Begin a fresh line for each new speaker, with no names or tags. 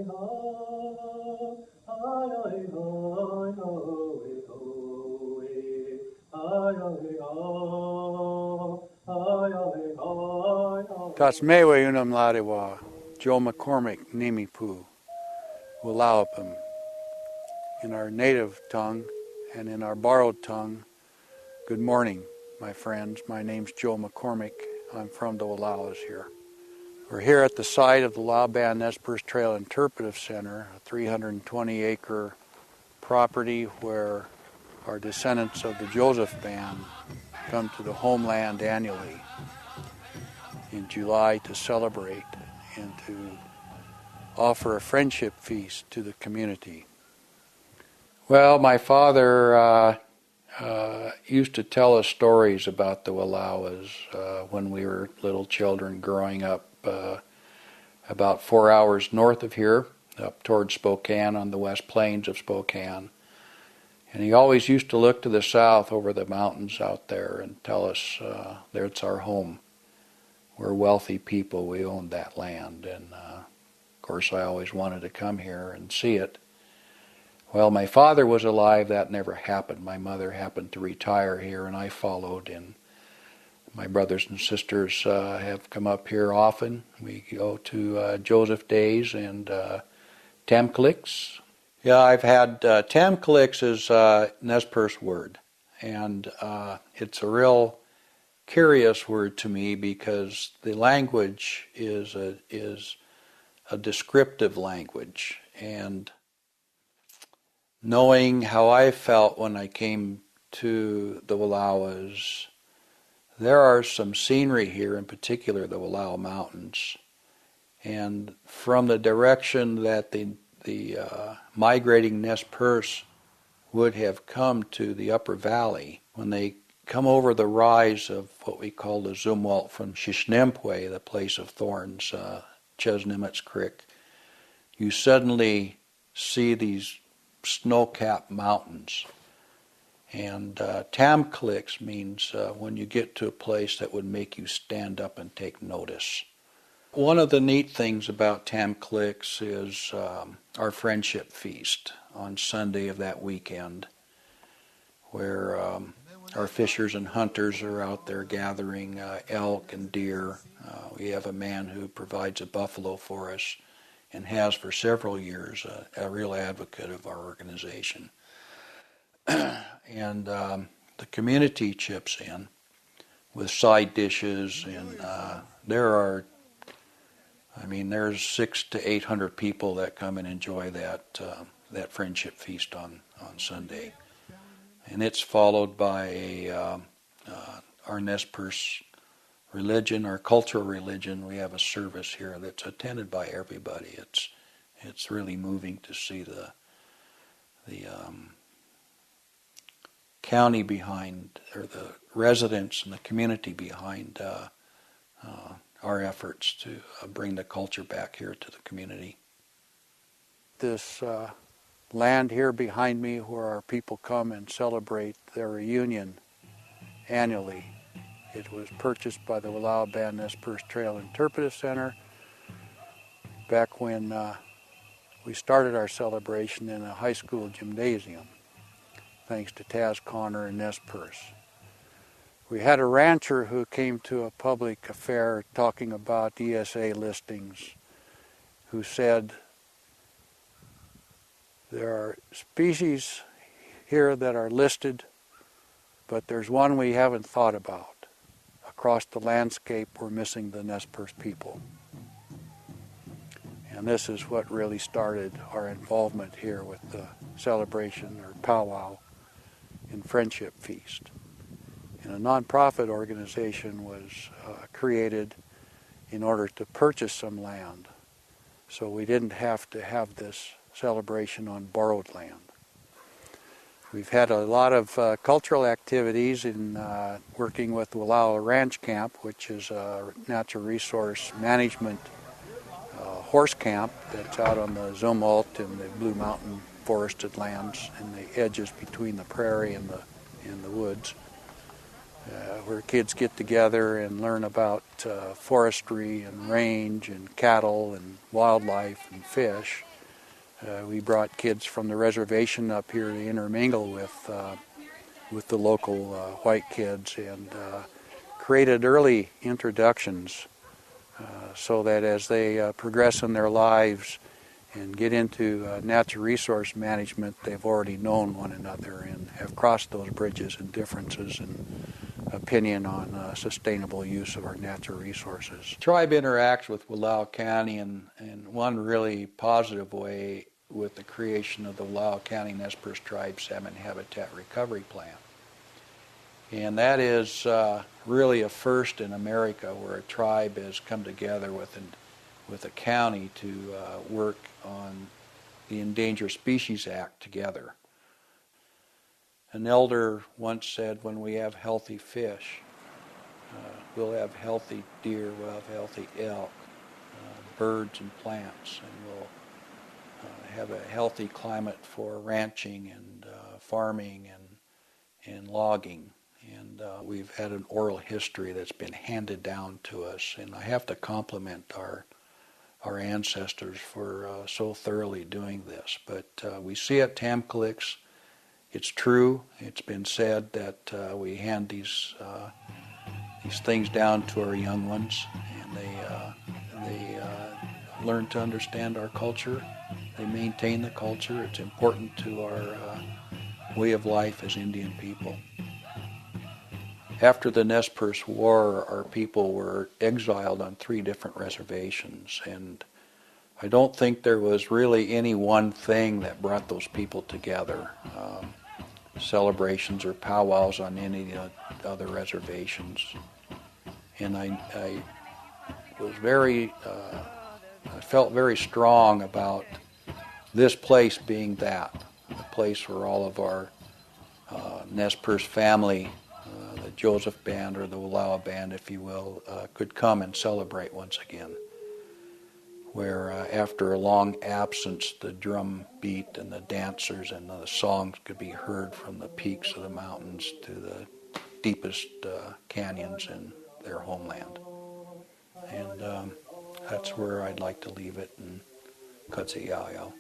Tas mewe unum ladewa, Joe McCormack nimipu, Wallowapim. In our native tongue and in our borrowed tongue, good morning, my friends. My name's Joe McCormack. I'm from the Wallowas here. We're here at the site of the Wallowa Band Nez Perce Trail Interpretive Center, a 320-acre property where our descendants of the Joseph Band come to the Homeland annually in July to celebrate and to offer a friendship feast to the community. Well, my father used to tell us stories about the Wallowas when we were little children growing up about 4 hours north of here, up towards Spokane on the west plains of Spokane. And he always used to look to the south over the mountains out there and tell us, there's our home. We're wealthy people, we owned that land. And of course I always wanted to come here and see it. Well, my father was alive, that never happened. My mother happened to retire here and I followed, and my brothers and sisters have come up here often. We go to Joseph Days and Tamclicks. Yeah, I've had Tamclicks is Nez Perce word, and it's a real curious word to me because the language is a descriptive language, and knowing how I felt when I came to the Wallowas, there are some scenery here, in particular the Wallowa Mountains, and from the direction that the migrating Nez Perce would have come to the upper valley, when they come over the rise of what we call the Zumwalt from Shishnimpwe, the place of thorns, Chesnimitz Creek, you suddenly see these snow-capped mountains. And Tamclicks means when you get to a place that would make you stand up and take notice. One of the neat things about Tamclicks is our friendship feast on Sunday of that weekend, where our fishers and hunters are out there gathering elk and deer. We have a man who provides a buffalo for us and has for several years, a real advocate of our organization. And the community chips in with side dishes, and there's 600 to 800 people that come and enjoy that friendship feast on Sunday, and it's followed by our Nez Perce religion, our cultural religion. We have a service here that's attended by everybody. It's really moving to see the county behind, or the residents and the community behind our efforts to bring the culture back here to the community. This land here behind me, where our people come and celebrate their reunion annually, it was purchased by the Wallowa Band Nez Perce Trail Interpretive Center back when we started our celebration in a high school gymnasium, thanks to Taz Connor and Nez Perce. We had a rancher who came to a public affair talking about ESA listings, who said, there are species here that are listed, but there's one we haven't thought about. Across the landscape, we're missing the Nez Perce people. And this is what really started our involvement here with the celebration, or powwow, and friendship feast. And a nonprofit organization was created in order to purchase some land, so we didn't have to have this celebration on borrowed land. We've had a lot of cultural activities in working with Wallowa Ranch Camp, which is a natural resource management horse camp that's out on the Zumwalt and the Blue Mountain forested lands and the edges between the prairie and the woods, where kids get together and learn about forestry and range and cattle and wildlife and fish. We brought kids from the reservation up here to intermingle with the local white kids, and created early introductions so that as they progress in their lives and get into natural resource management, they've already known one another and have crossed those bridges and differences and opinion on sustainable use of our natural resources. Tribe interacts with Wallowa County in one really positive way with the creation of the Wallowa County Nez Perce Tribe Salmon Habitat Recovery Plan. And that is really a first in America where a tribe has come together with a county to work on the Endangered Species Act together. An elder once said, when we have healthy fish, we'll have healthy deer, we'll have healthy elk, birds and plants, and we'll have a healthy climate for ranching and farming and logging. And we've had an oral history that's been handed down to us, and I have to compliment our ancestors for so thoroughly doing this. But we see at Tamcalix, it's true. It's been said that we hand these things down to our young ones, and they learn to understand our culture. They maintain the culture. It's important to our way of life as Indian people. After the Nez Perce War, our people were exiled on 3 different reservations, and I don't think there was really any one thing that brought those people together. Celebrations or powwows on any other reservations. And I was I felt very strong about this place being that, a place where all of our Nez Perce family, the Joseph Band or the Wallowa Band, if you will, could come and celebrate once again. Where after a long absence, the drum beat and the dancers and the songs could be heard from the peaks of the mountains to the deepest canyons in their homeland. And that's where I'd like to leave it in Cutsiyayo.